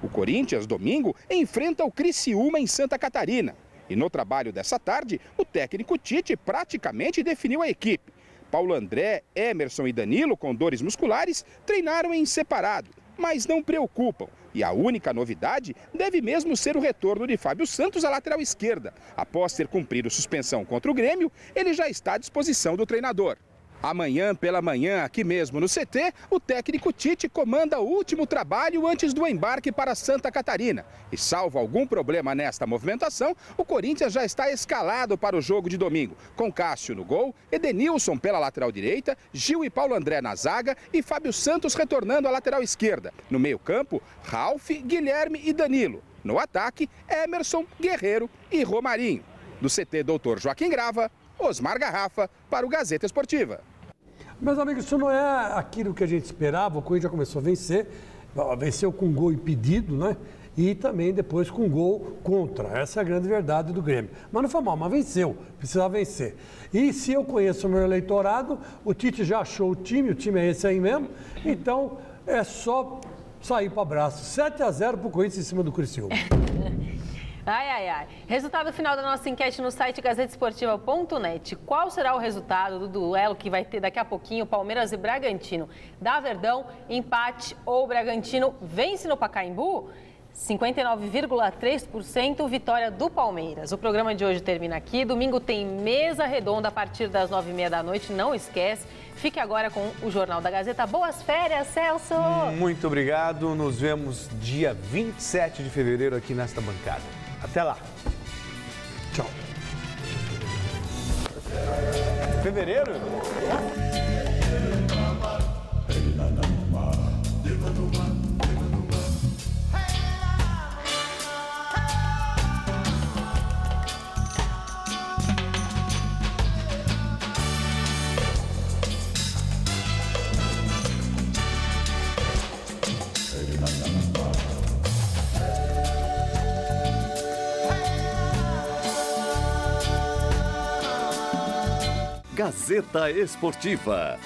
O Corinthians, domingo, enfrenta o Criciúma em Santa Catarina. E no trabalho dessa tarde, o técnico Tite praticamente definiu a equipe. Paulo André, Emerson e Danilo, com dores musculares, treinaram em separado, mas não preocupam. E a única novidade deve mesmo ser o retorno de Fábio Santos à lateral esquerda. Após ter cumprido suspensão contra o Grêmio, ele já está à disposição do treinador. Amanhã pela manhã, aqui mesmo no CT, o técnico Tite comanda o último trabalho antes do embarque para Santa Catarina. E salvo algum problema nesta movimentação, o Corinthians já está escalado para o jogo de domingo, com Cássio no gol, Edenilson pela lateral direita, Gil e Paulo André na zaga e Fábio Santos retornando à lateral esquerda. No meio-campo, Ralf, Guilherme e Danilo. No ataque, Emerson, Guerreiro e Romarinho. Do CT Dr. Joaquim Grava, Osmar Garrafa para o Gazeta Esportiva. Meus amigos, isso não é aquilo que a gente esperava. O Corinthians já começou a vencer, venceu com gol impedido, né? E também depois com gol contra. Essa é a grande verdade do Grêmio. Mas não foi mal, mas venceu, precisava vencer. E se eu conheço o meu eleitorado, o Tite já achou o time é esse aí mesmo. Então é só sair para o abraço. 7-0 para o Corinthians em cima do Criciúma. Ai. Resultado final da nossa enquete no site gazetesportiva.net. Qual será o resultado do duelo que vai ter daqui a pouquinho, Palmeiras e Bragantino? Dá Verdão, empate ou Bragantino vence no Pacaembu? 59,3% vitória do Palmeiras. O programa de hoje termina aqui. Domingo tem mesa redonda a partir das 9h30 da noite. Não esquece. Fique agora com o Jornal da Gazeta. Boas férias, Celso! Muito obrigado. Nos vemos dia 27 de fevereiro aqui nesta bancada. Até lá. Tchau. Fevereiro? Gazeta Esportiva.